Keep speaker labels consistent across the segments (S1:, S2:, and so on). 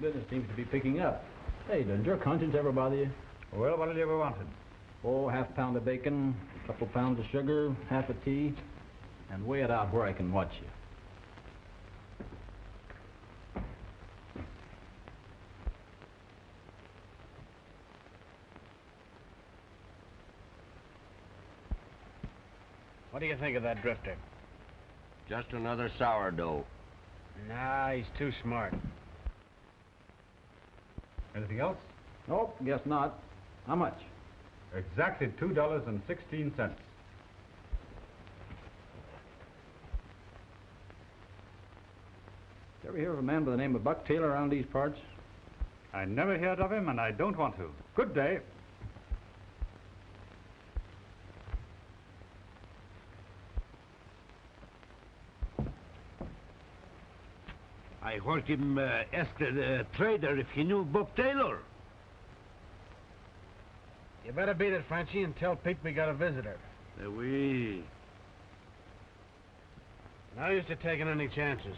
S1: Business seems to be picking up. Hey, does your conscience ever bother you?
S2: Well, what have you ever wanted?
S1: Oh, half pound of bacon, a couple pounds of sugar, half a tea, and weigh it out where I can watch you.
S3: What do you think of that drifter?
S4: Just another sourdough.
S3: Nah, he's too smart.
S2: Anything else?
S1: Nope, guess not. How much?
S2: Exactly $2.16.
S1: Did you ever hear of a man by the name of Buck Taylor around these parts?
S2: I never heard of him, and I don't want to. Good day.
S4: I heard him ask the trader if he knew Bob Taylor.
S3: You better beat it, Frenchie, and tell Pete we got a visitor.
S4: Oui.
S3: No use to taking any chances.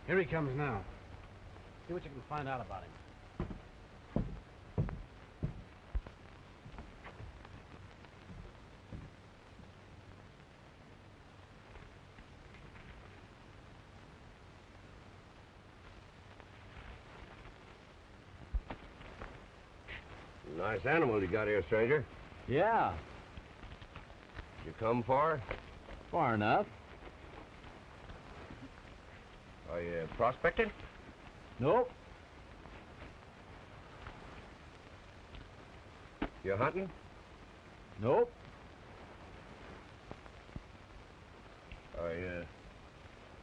S3: Here he comes now. See what you can find out about him.
S4: Nice animal you got here, stranger.
S1: Yeah,
S4: You come far?
S1: far enough.
S4: Are you prospecting?
S1: Nope.
S4: You hunting?
S1: Nope.
S4: Are you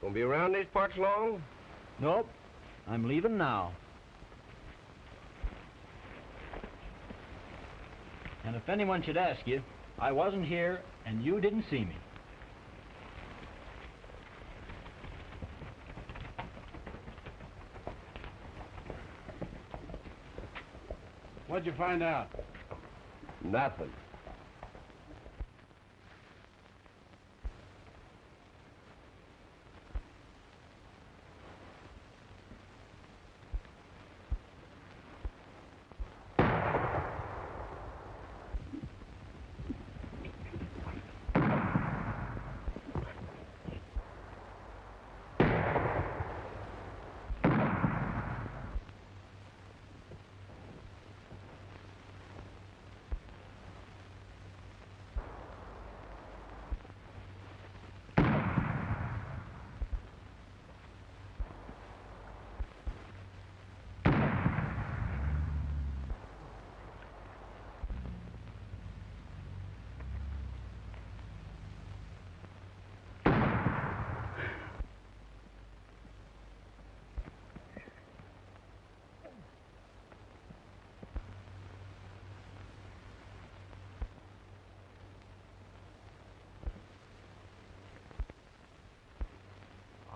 S4: gonna be around these parts long?
S1: Nope. I'm leaving now. And if anyone should ask you, I wasn't here and you didn't see me.
S3: What'd you find out?
S4: Nothing.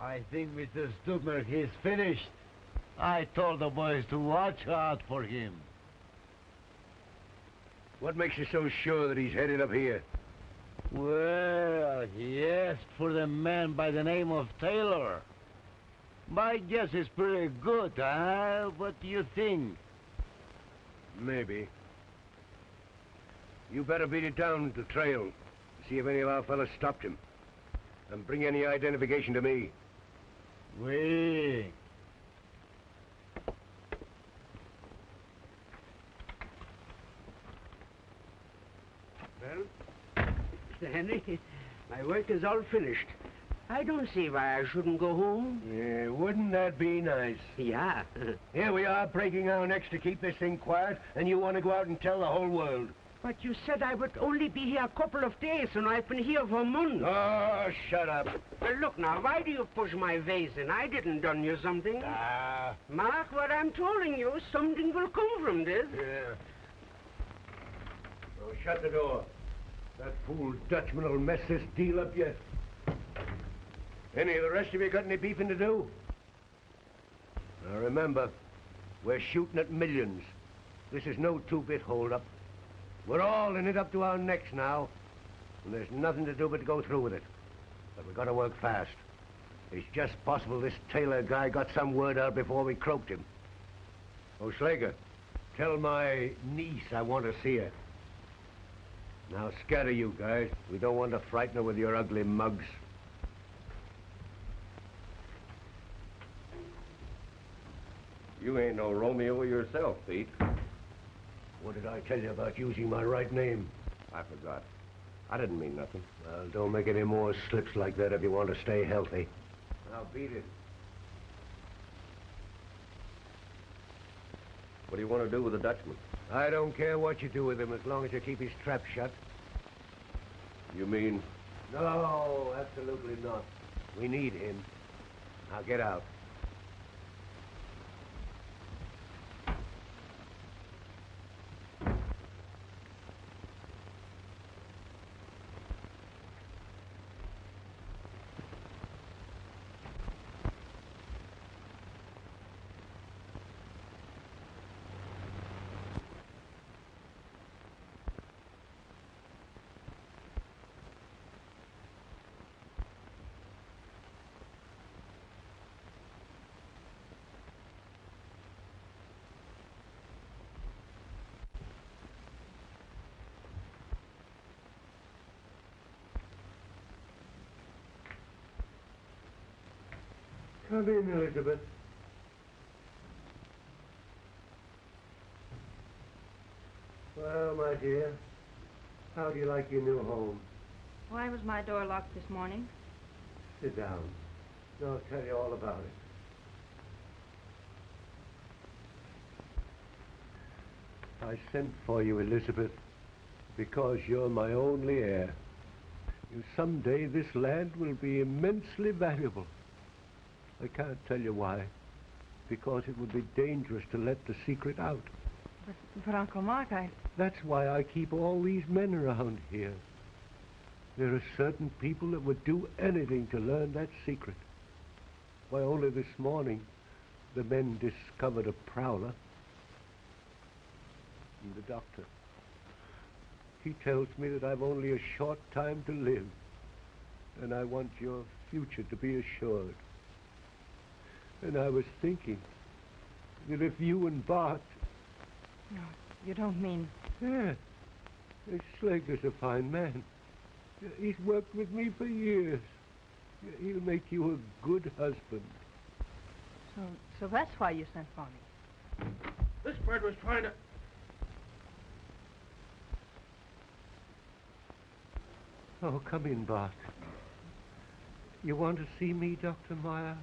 S4: I think Mr. Stubmer, he's finished. I told the boys to watch out for him. What makes you so sure that he's headed up here? Well, he asked for the man by the name of Taylor. My guess is pretty good, huh? What do you think? Maybe. You better beat it down the trail. See if any of our fellas stopped him. And bring any identification to me. Oui.
S5: Well, Mr. Henry, my work is all finished. I don't see why I shouldn't go home.
S4: Yeah, wouldn't that be nice?
S5: Yeah.
S4: Here we are breaking our necks to keep this thing quiet, and you want to go out and tell the whole world.
S5: But you said I would only be here a couple of days, and I've been here for months.
S4: Oh, shut up.
S5: Well, look now, why do you push my vase in? I didn't done you something. Mark what I'm telling you. Something will come from this.
S4: Yeah. Oh, shut the door. That fool Dutchman will mess this deal up yet. Any of the rest of you got any beefing to do? Now remember, we're shooting at millions. This is no two-bit hold-up. We're all in it up to our necks now, and there's nothing to do but to go through with it. But we've got to work fast. It's just possible this Taylor guy got some word out before we croaked him. Oh, Slager, tell my niece I want to see her. Now, scatter you guys. We don't want to frighten her with your ugly mugs.
S6: You ain't no Romeo yourself, Pete.
S4: What did I tell you about using my right name?
S6: I forgot. I didn't mean nothing.
S4: Well, don't make any more slips like that if you want to stay healthy. Now, beat it.
S6: What do you want to do with the Dutchman?
S4: I don't care what you do with him as long as you keep his trap shut.
S6: You mean...
S4: No, absolutely not. We need him. Now, get out. Come in, Elizabeth. Well, my dear, how do you like your new home?
S7: Why was my door locked this morning?
S4: Sit down. I'll tell you all about it. I sent for you, Elizabeth, because you're my only heir. Someday this land will be immensely valuable. I can't tell you why, because it would be dangerous to let the secret out.
S7: But Uncle Mark,
S4: That's why I keep all these men around here. There are certain people that would do anything to learn that secret. Why, only this morning, the men discovered a prowler. And the doctor. He tells me that I've only a short time to live, and I want your future to be assured. And I was thinking that if you and Bart...
S7: No, you don't mean...
S4: Yeah, Slager's a fine man. He's worked with me for years. He'll make you a good husband.
S7: So that's why you sent for me.
S3: This bird was trying to...
S4: Oh, come in, Bart. You want to see me, Dr. Meyer?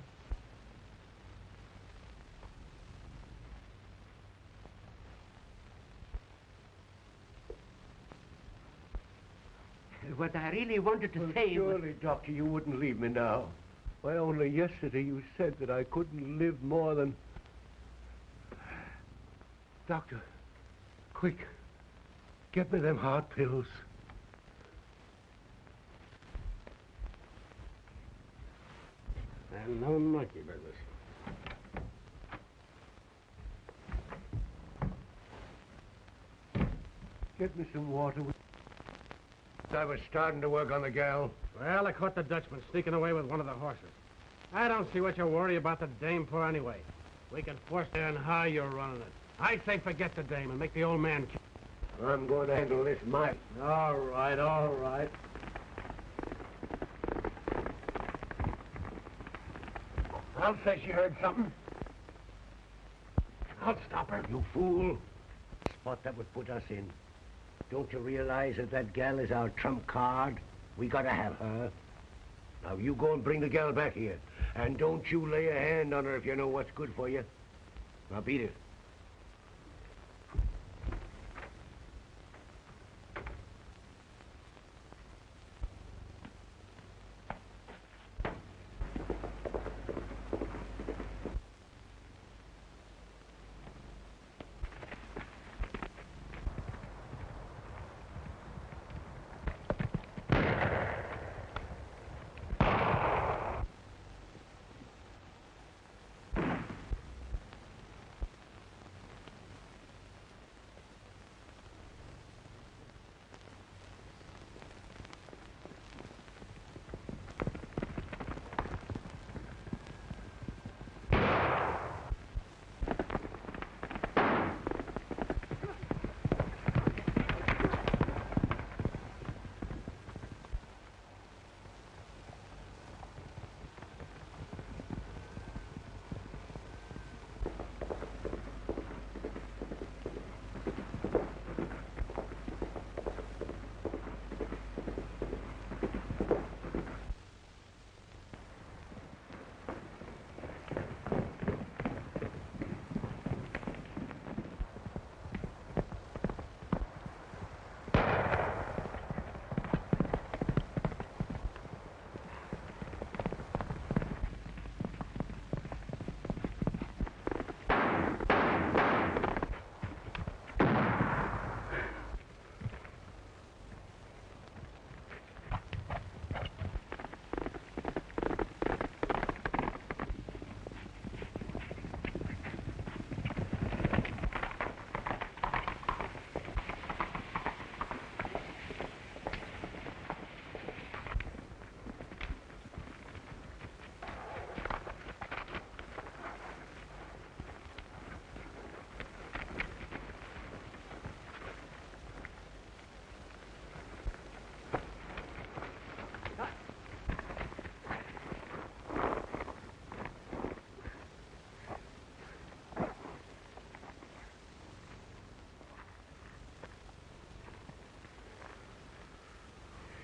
S5: What I really wanted to say was...
S4: Surely, Doctor, you wouldn't leave me now. Why, only yesterday you said that I couldn't live more than... Doctor, quick, get me them heart pills.
S3: And no monkey business.
S4: Get me some water. I was starting to work on the gal.
S3: Well, I caught the Dutchman sneaking away with one of the horses. I don't see what you're worried about the dame for anyway. We can force her and how you're running it. I'd say forget the dame and make the old man...
S4: I'm going to handle this myself.
S3: All right, all right. I'll say she heard something. I'll stop her.
S4: You fool. Spot that would put us in. Don't you realize that that gal is our trump card? We gotta have her. Now you go and bring the gal back here. And don't you lay a hand on her if you know what's good for you. Now beat it.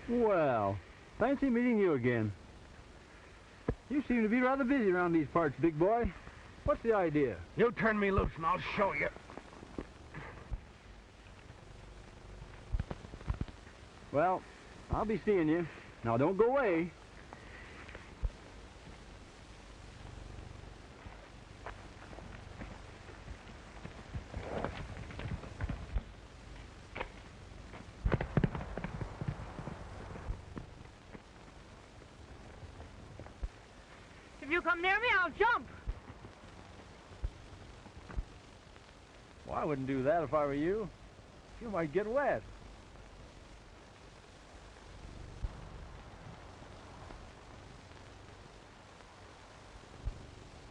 S1: Well, fancy meeting you again. You seem to be rather busy around these parts, big boy. What's the idea?
S3: You turn me loose and I'll show you.
S1: Well, I'll be seeing you. Now, don't go away.
S7: If you come near me, I'll jump.
S1: Well, I wouldn't do that if I were you. You might get wet.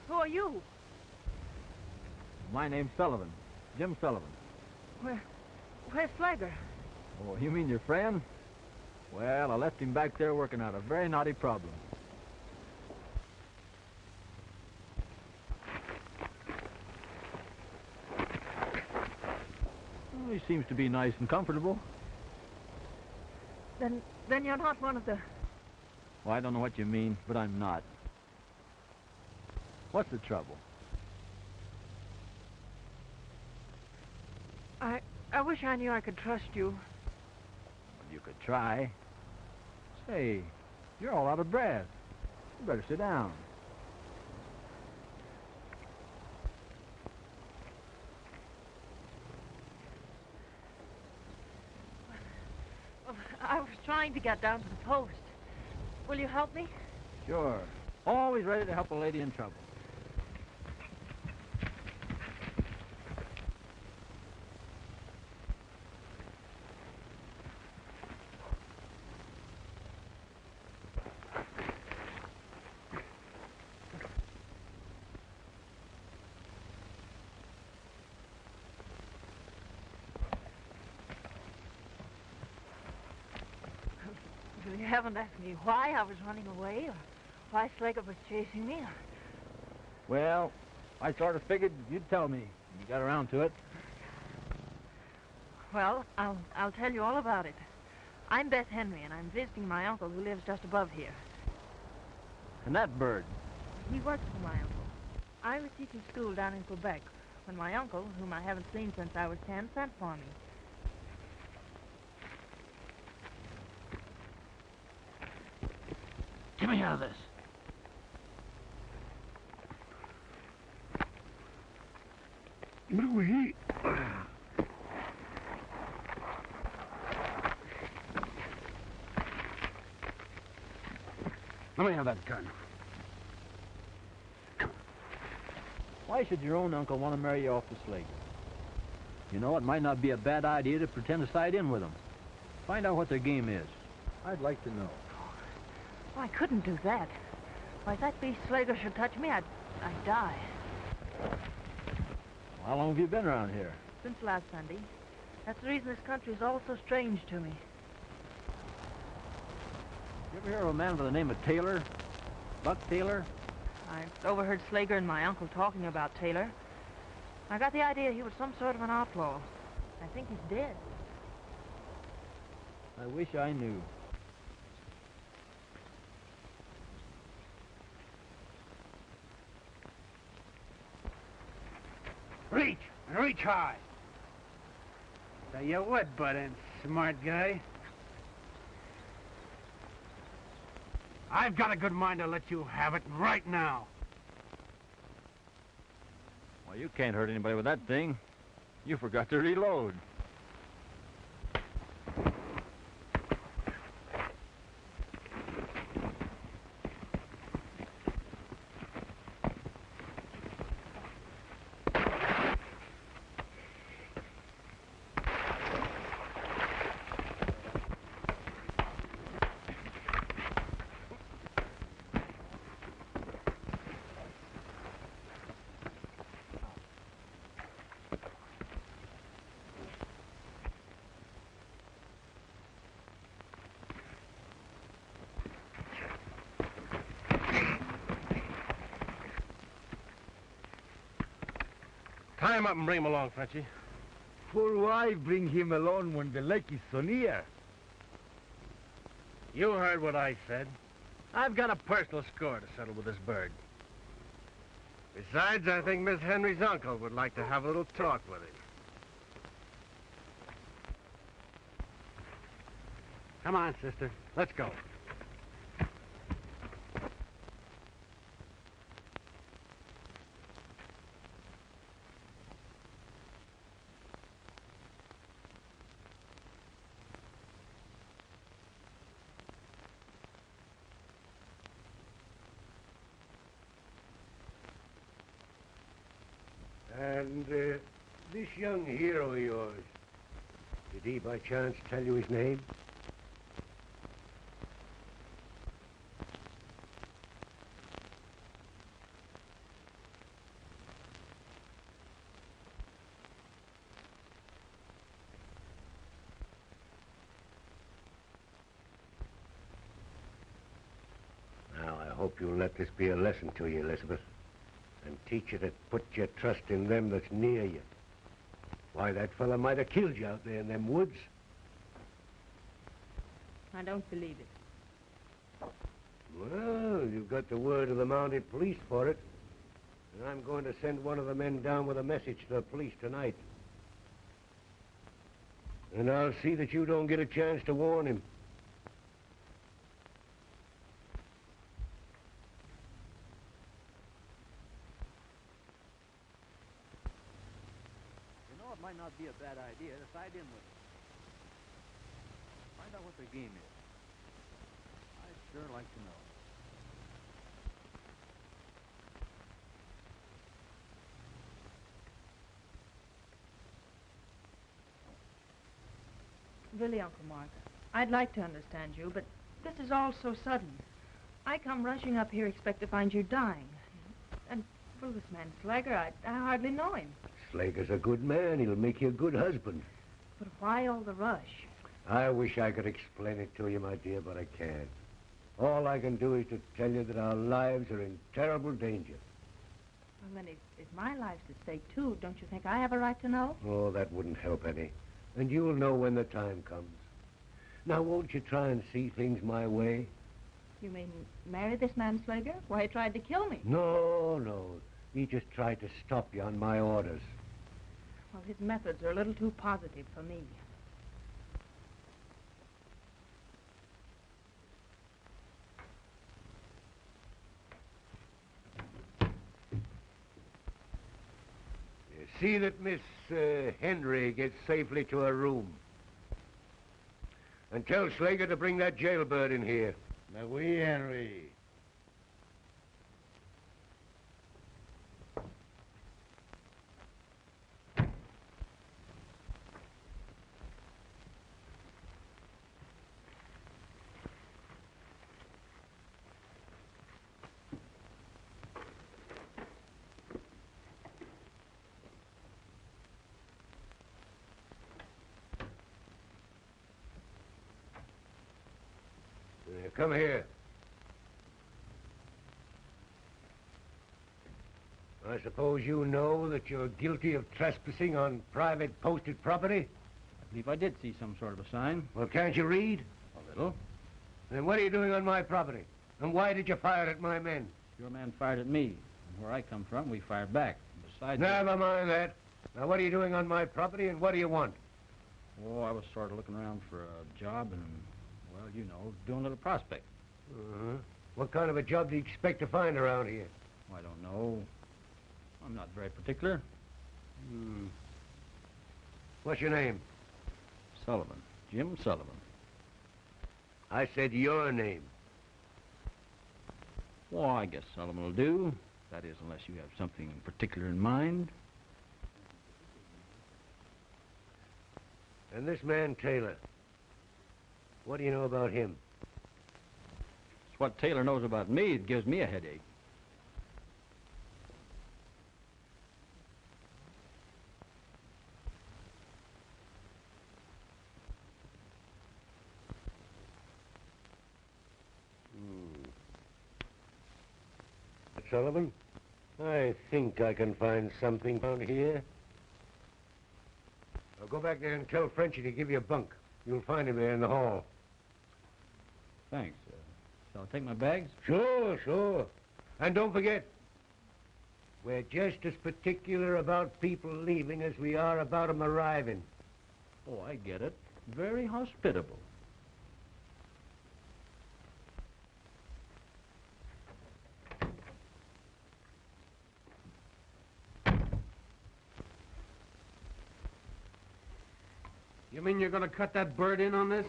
S7: Who are you?
S1: My name's Sullivan. Jim Sullivan.
S7: Where's Slager?
S1: Oh, you mean your friend? Well, I left him back there working out a very naughty problem. Well, he seems to be nice and comfortable.
S7: Then you're not one of the...
S1: Well, I don't know what you mean, but I'm not. What's the trouble?
S7: I wish I knew I could trust you.
S1: Well, you could try. Say, you're all out of breath. You better sit down.
S7: I was trying to get down to the post. Will you help me?
S1: Sure. Always ready to help a lady in trouble.
S7: You haven't asked me why I was running away or why Slager was chasing me.
S1: Well, I sort of figured you'd tell me when you got around to it.
S7: Well, I'll tell you all about it. I'm Beth Henry, and I'm visiting my uncle who lives just above here.
S1: And that bird?
S7: He works for my uncle. I was teaching school down in Quebec when my uncle, whom I haven't seen since I was 10, sent for me.
S3: Get me out of this.
S4: Louis.
S3: Let me have that gun.
S1: Why should your own uncle want to marry you off to Slager? You know, it might not be a bad idea to pretend to side in with him. Find out what their game is. I'd like to know.
S7: Oh, I couldn't do that. Why, if that beast Slager should touch me, I'd die.
S1: How long have you been around here?
S7: Since last Sunday. That's the reason this country is all so strange to me.
S1: You ever hear of a man by the name of Taylor? Buck Taylor?
S7: I overheard Slager and my uncle talking about Taylor. I got the idea he was some sort of an outlaw. I think he's dead.
S1: I wish I knew.
S3: Reach! And reach high! Tell you what, Butt-End, smart guy. I've got a good mind to let you have it right now.
S1: Well, you can't hurt anybody with that thing. You forgot to reload.
S3: Tie him up and bring him along, Frenchy.
S8: For why bring him along when the lake is so near?
S3: You heard what I said. I've got a personal score to settle with this bird. Besides, I think Miss Henry's uncle would like to have a little talk with him. Come on, sister. Let's go.
S4: And this young hero of yours, did he by chance tell you his name? Now, I hope you'll let this be a lesson to you, Elizabeth, and teach you to put your trust in them that's near you. Why, that fella might have killed you out there in them woods.
S7: I don't believe it.
S4: Well, you've got the word of the mounted police for it. And I'm going to send one of the men down with a message to the police tonight. And I'll see that you don't get a chance to warn him.
S1: You know, it might not be a bad idea to side in with them. Find out what their game is. I'd sure like to know.
S7: Really, Uncle Mark, I'd like to understand you, but this is all so sudden. I come rushing up here, expect to find you dying. And, well, this man Slager, I hardly know him.
S4: Slager's a good man. He'll make you a good husband.
S7: But why all the rush?
S4: I wish I could explain it to you, my dear, but I can't. All I can do is to tell you that our lives are in terrible danger.
S7: Well, then, if my life's at stake, too, don't you think I have a right to know?
S4: Oh, that wouldn't help any. And you'll know when the time comes. Now, won't you try and see things my way?
S7: You mean marry this man Slager? Why, he tried to kill me.
S4: No, no. He just tried to stop you on my orders.
S7: Well, his methods are a little too positive for me.
S4: See that Miss Henry gets safely to her room. And tell Slager to bring that jailbird in here.
S3: Mais oui, Henry.
S4: Come here. I suppose you know that you're guilty of trespassing on private posted property?
S1: I believe I did see some sort of a sign.
S4: Well, can't you read?
S1: A little.
S4: Then what are you doing on my property? And why did you fire at my men?
S1: Your man fired at me. And where I come from, we fired back. Besides...
S4: Never mind that. Now, what are you doing on my property, and what do you want?
S1: Oh, I was sort of looking around for a job and, well, you know, doing a little prospect.
S4: Uh-huh. What kind of a job do you expect to find around here?
S1: I don't know. I'm not very particular.
S4: What's your name?
S1: Sullivan. Jim Sullivan.
S4: I said your name.
S1: Well, I guess Sullivan will do. That is, unless you have something particular in mind.
S4: And this man, Taylor, what do you know about him?
S1: It's what Taylor knows about me. It gives me a headache.
S4: Sullivan, I think I can find something down here. I'll go back there and tell Frenchy to give you a bunk. You'll find him there in the hall.
S1: Thanks. Shall I take my bags?
S4: Sure, sure. And don't forget, we're just as particular about people leaving as we are about 'em arriving.
S1: Oh, I get it. Very hospitable.
S3: You mean you're gonna cut that bird in on this?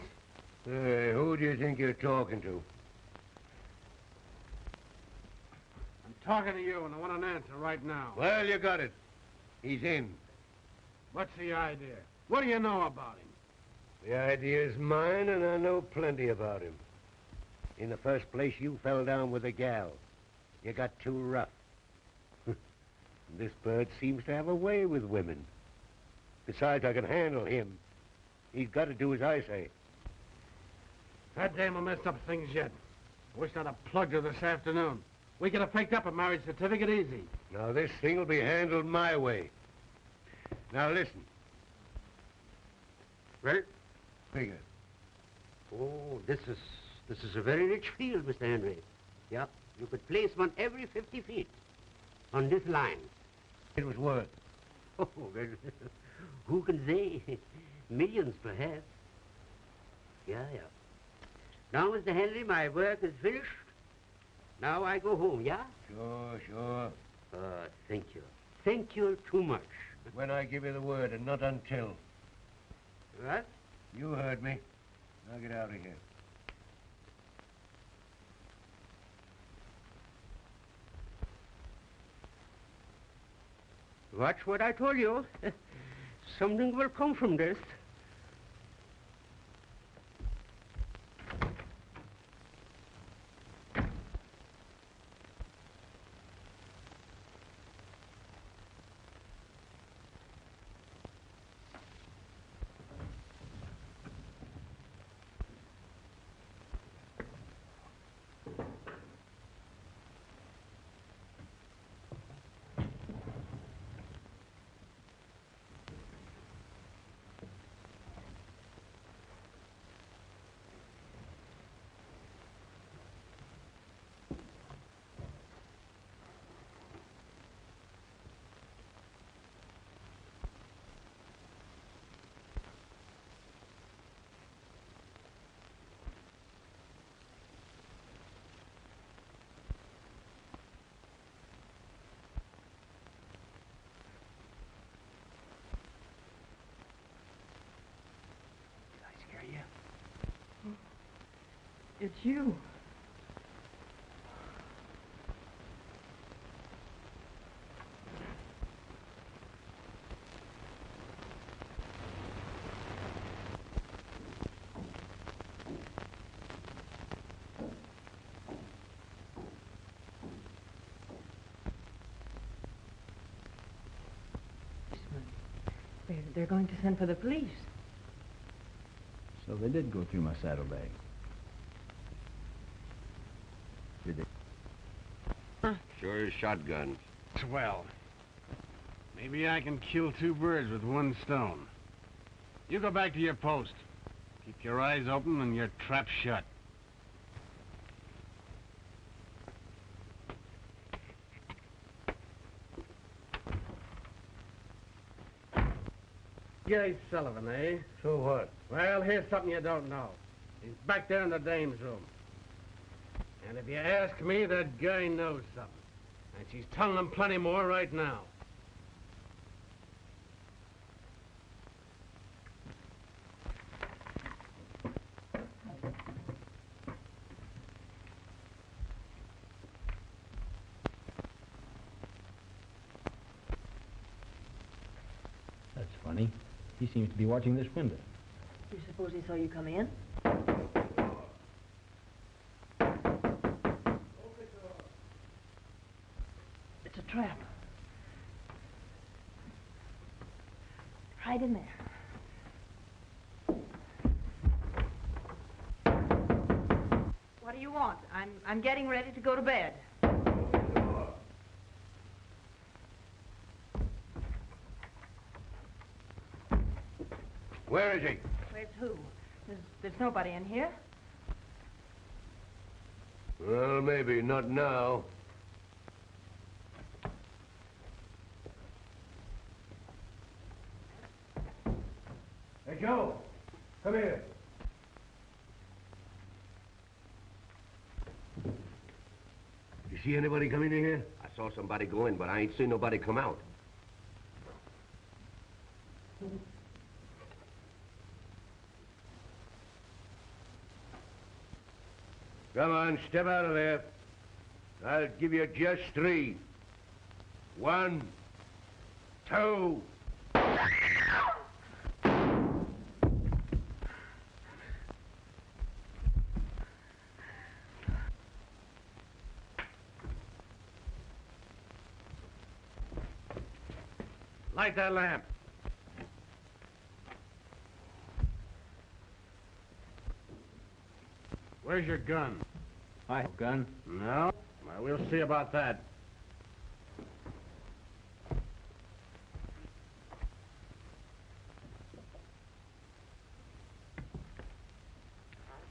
S4: Hey, who do you think you're talking to?
S3: I'm talking to you, and I want an answer right now.
S4: Well, you got it. He's in.
S3: What's the idea? What do you know about him?
S4: The idea's mine, and I know plenty about him. In the first place, you fell down with a gal. You got too rough. This bird seems to have a way with women. Besides, I can handle him. He's got to do as I say.
S3: That dame will mess up things yet. I wish I'd have plugged her this afternoon. We could have picked up a marriage certificate easy.
S4: Now, this thing will be handled my way. Now, listen.
S5: Well,
S4: Figure.
S5: oh, this is a very rich field, Mr. Henry. Yeah, you could place one every 50 feet on this line.
S4: It was worth.
S5: Oh, well, who can say? Millions, perhaps. Yeah. Now, Mr. Henry, my work is finished. Now I go home, yeah?
S4: Sure.
S5: Thank you. Thank you too much.
S4: When I give you the word, and not until.
S5: What?
S4: You heard me. Now get out of here.
S5: Watch what I told you. Something will come from this.
S7: It's you. They're going to send for the police.
S1: So they did go through my saddlebag. Did they?
S6: Sure is shotguns.
S3: Swell. Maybe I can kill two birds with one stone. You go back to your post. Keep your eyes open and your trap shut. Gay Sullivan, eh?
S4: So what?
S3: Well, here's something you don't know. He's back there in the dame's room. And if you ask me, that guy knows something. And she's telling him plenty more right now.
S1: That's funny. He seems to be watching this window.
S7: You suppose he saw you come in? It's a trap. Right in there. What do you want? I'm getting ready to go to bed.
S4: Where is he?
S7: Where's who? There's nobody in here.
S4: Well, maybe not now. Hey, Joe, come here. You see anybody come in here?
S6: I saw somebody go in, but I ain't seen nobody come out.
S4: Come on, step out of there. I'll give you just 3. 1, 2.
S3: Light that lamp. Where's your gun?
S1: I have a gun.
S3: No? Well, we'll see about that.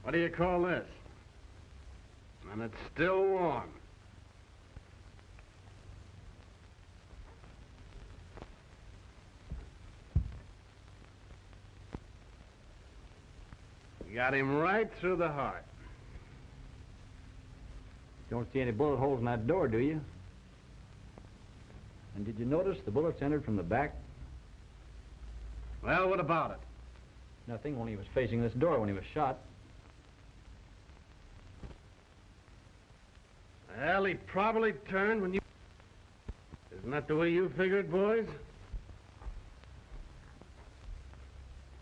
S3: What do you call this? And it's still warm. You got him right through the heart.
S1: Don't see any bullet holes in that door, do you? And did you notice the bullets entered from the back?
S3: Well, what about it?
S1: Nothing, only he was facing this door when he was shot.
S3: Well, he probably turned when you... Isn't that the way you figured, boys?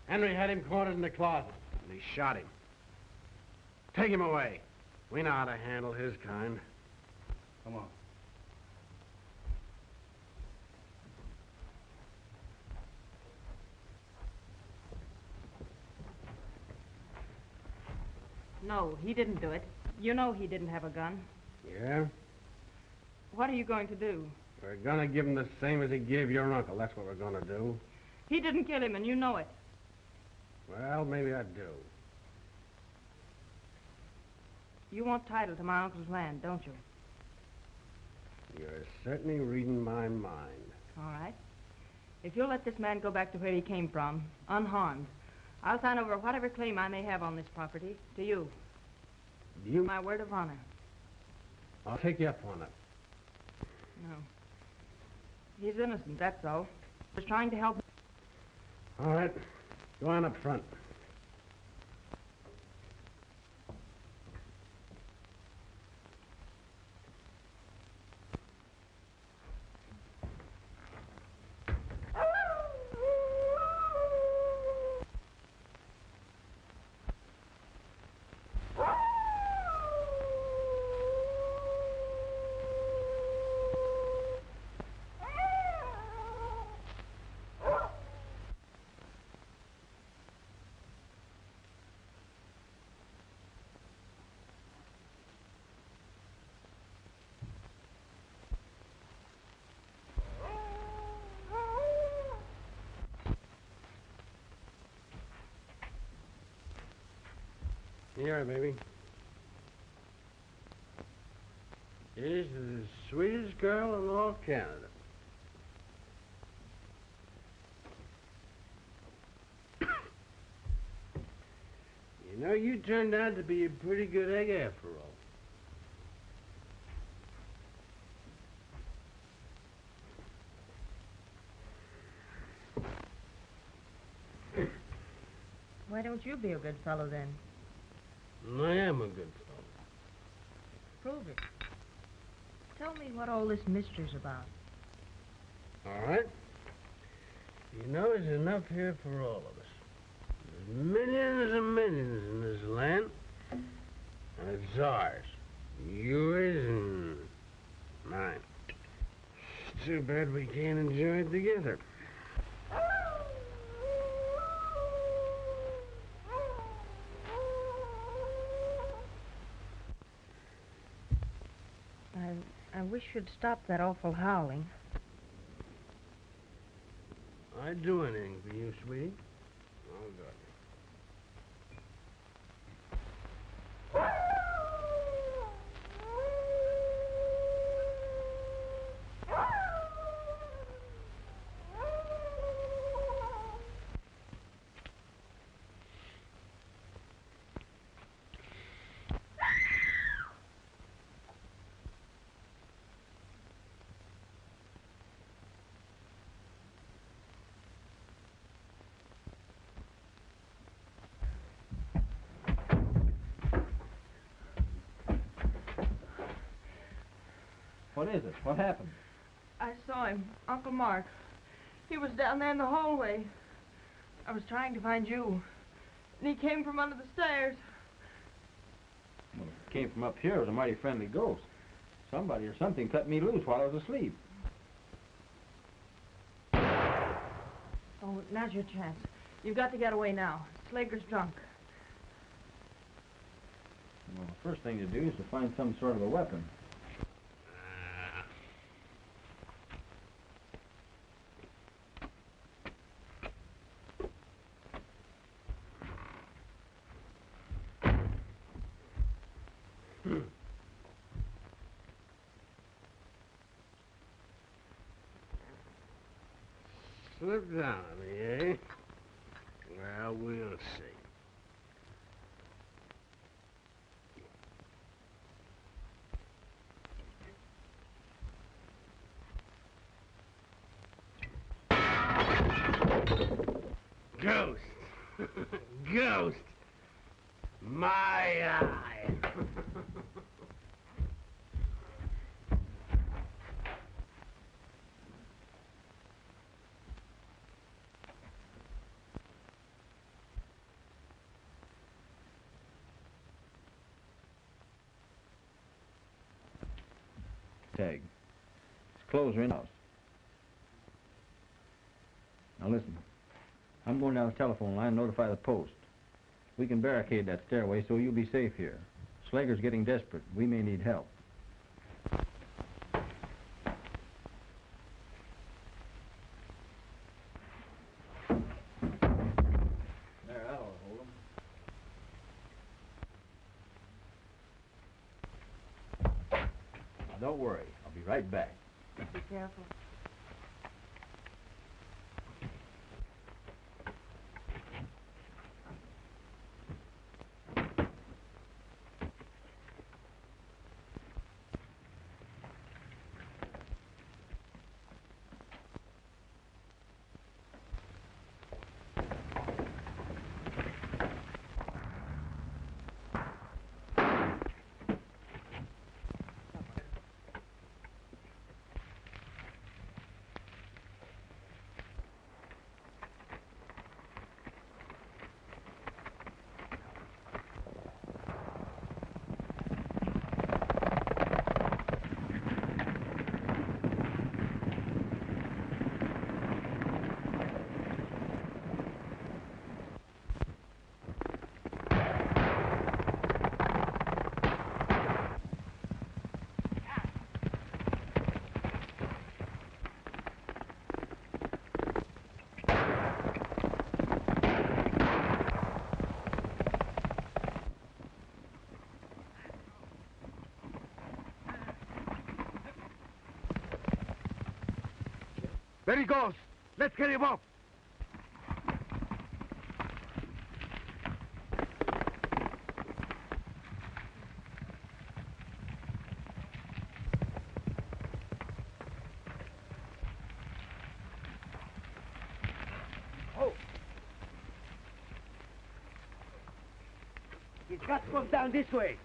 S3: Henry had him cornered in the closet, and he shot him. Take him away. We know how to handle his kind. Come on.
S7: No, he didn't do it. You know he didn't have a gun.
S3: Yeah?
S7: What are you going to do?
S3: We're gonna give him the same as he gave your uncle. That's what we're gonna do.
S7: He didn't kill him, and you know it.
S3: Well, maybe I do.
S7: You want title to my uncle's land, don't you?
S3: You're certainly reading my mind.
S7: All right. If you'll let this man go back to where he came from, unharmed, I'll sign over whatever claim I may have on this property to you.
S3: You...
S7: My word of honor.
S3: I'll take you up on it.
S7: No. He's innocent, that's all. He was trying to help.
S3: All right. Go on up front. Here, baby. She's the sweetest girl in all Canada. You know, you turned out to be a pretty good egg after all.
S7: Why don't you be a good fellow then?
S3: I am a good fellow.
S7: Prove it. Tell me what all this mystery's about.
S3: All right. You know, there's enough here for all of us. There's millions and millions in this land, and it's ours. Yours and mine. It's too bad we can't enjoy it together.
S7: I wish you'd stop that awful howling.
S3: I'd do anything for you, sweetie. Oh, God.
S1: What is it? What happened?
S7: I saw him, Uncle Mark. He was down there in the hallway. I was trying to find you. And he came from under the stairs.
S1: Well, it came from up here. It was a mighty friendly ghost. Somebody or something cut me loose while I was asleep.
S7: Oh, now's your chance. You've got to get away now. Slager's drunk.
S1: Well, the first thing to do is to find some sort of a weapon.
S3: Slip down on me, eh? Well, we'll see. Ghost. Ghost. My eye.
S1: Tag. His clothes are in the house. Now listen. I'm going down the telephone line and notify the post. We can barricade that stairway so you'll be safe here. Slager's getting desperate. We may need help. There, that'll hold him. Now, don't worry. I'll be right back.
S7: Be careful.
S4: There he goes. Let's get him up.
S5: Oh. He's got to come down this way.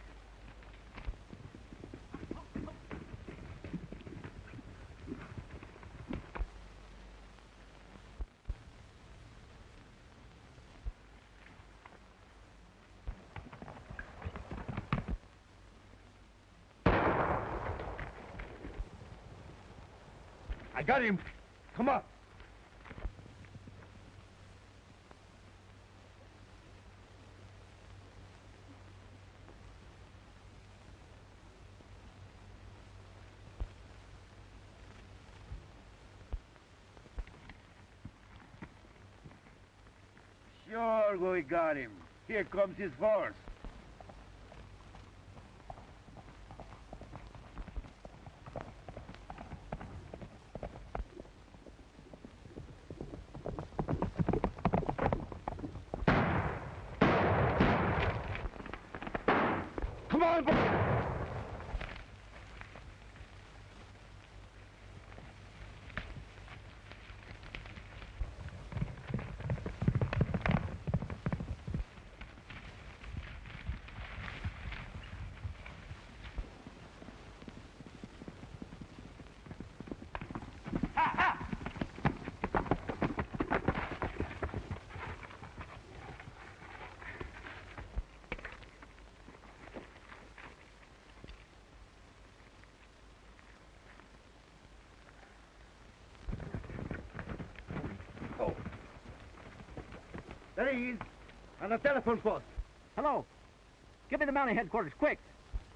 S4: I got him. Come on. Sure, we got him. Here comes his horse. Come on, boy. There he is. On the telephone post.
S1: Hello. Give me the mounting headquarters, quick.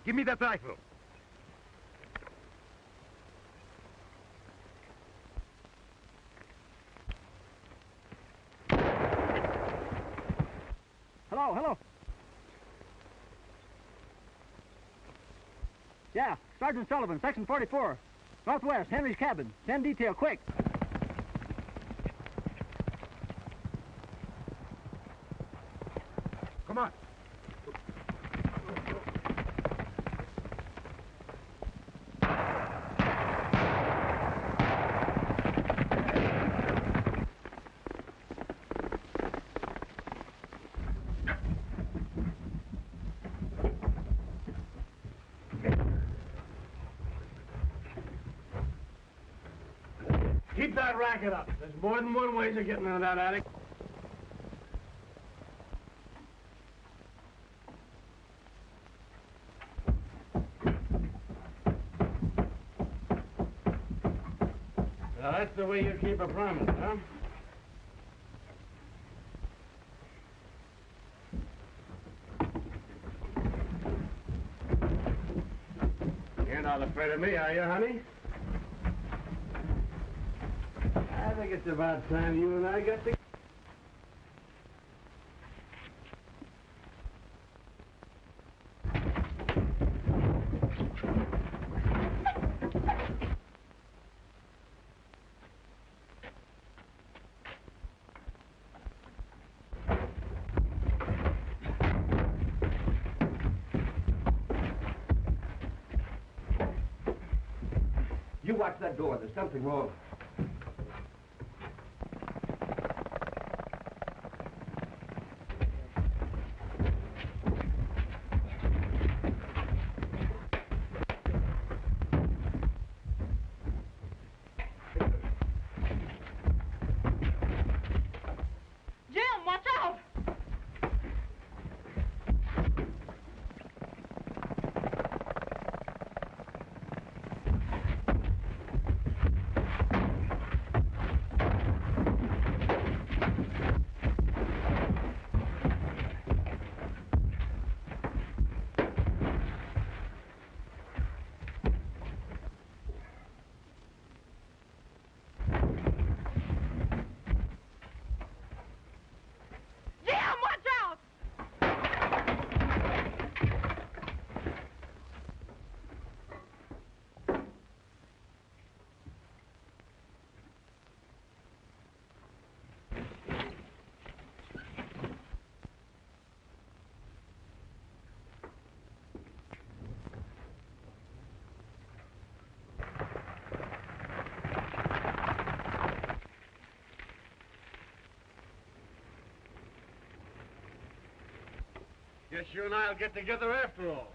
S4: Give me that rifle.
S1: Hello. Yeah, Sergeant Sullivan, Section 44. Northwest, Henry's cabin. Send detail, quick.
S4: Come on. Keep that racket up. There's more than one way of getting into that attic. Now, that's the way you keep a promise, huh? You're not afraid of me, are you, honey? I think it's about time you and I got together.
S6: You watch that door. There's something wrong.
S7: Jim, watch out! Jim, watch out!
S3: Guess you and I'll get together after all.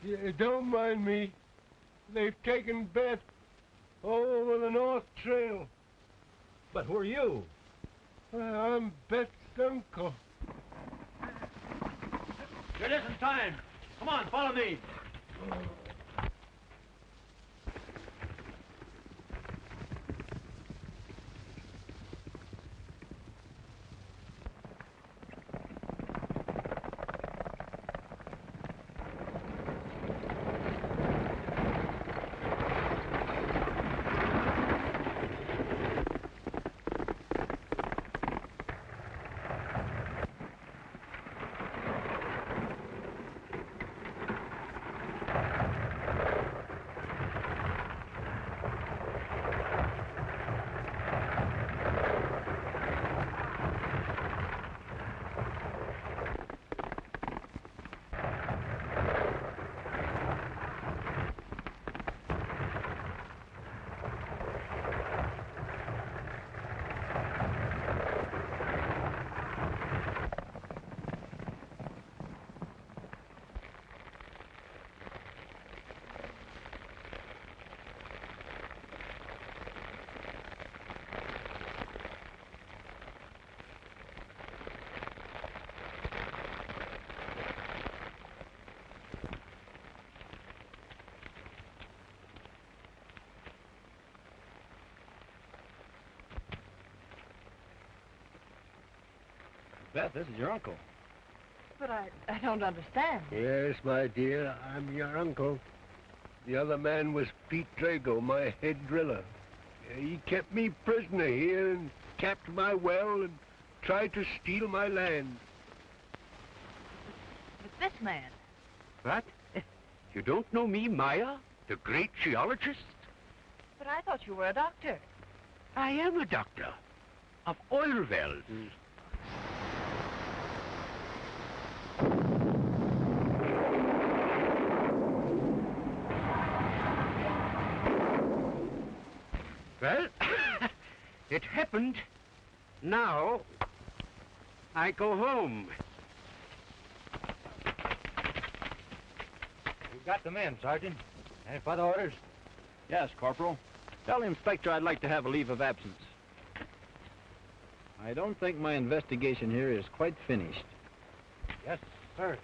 S3: Yeah, don't mind me. They've taken Beth all over the North Trail.
S1: But who are you?
S3: I'm Beth's uncle.
S1: It isn't time. Come on, follow me. Beth, this is your uncle.
S7: But I don't understand.
S4: Yes, my dear, I'm your uncle. The other man was Pete Drago, my head driller. He kept me prisoner here and capped my well and tried to steal my land.
S7: But this man...
S5: What? You don't know me, Maya, the great geologist?
S7: But I thought you were a doctor.
S5: I am a doctor of oil wells. Well, it happened. Now, I go home.
S1: We've got the men, Sergeant. Any further orders? Yes, Corporal. Tell the inspector I'd like to have a leave of absence. I don't think my investigation here is quite finished.
S2: Yes, sir.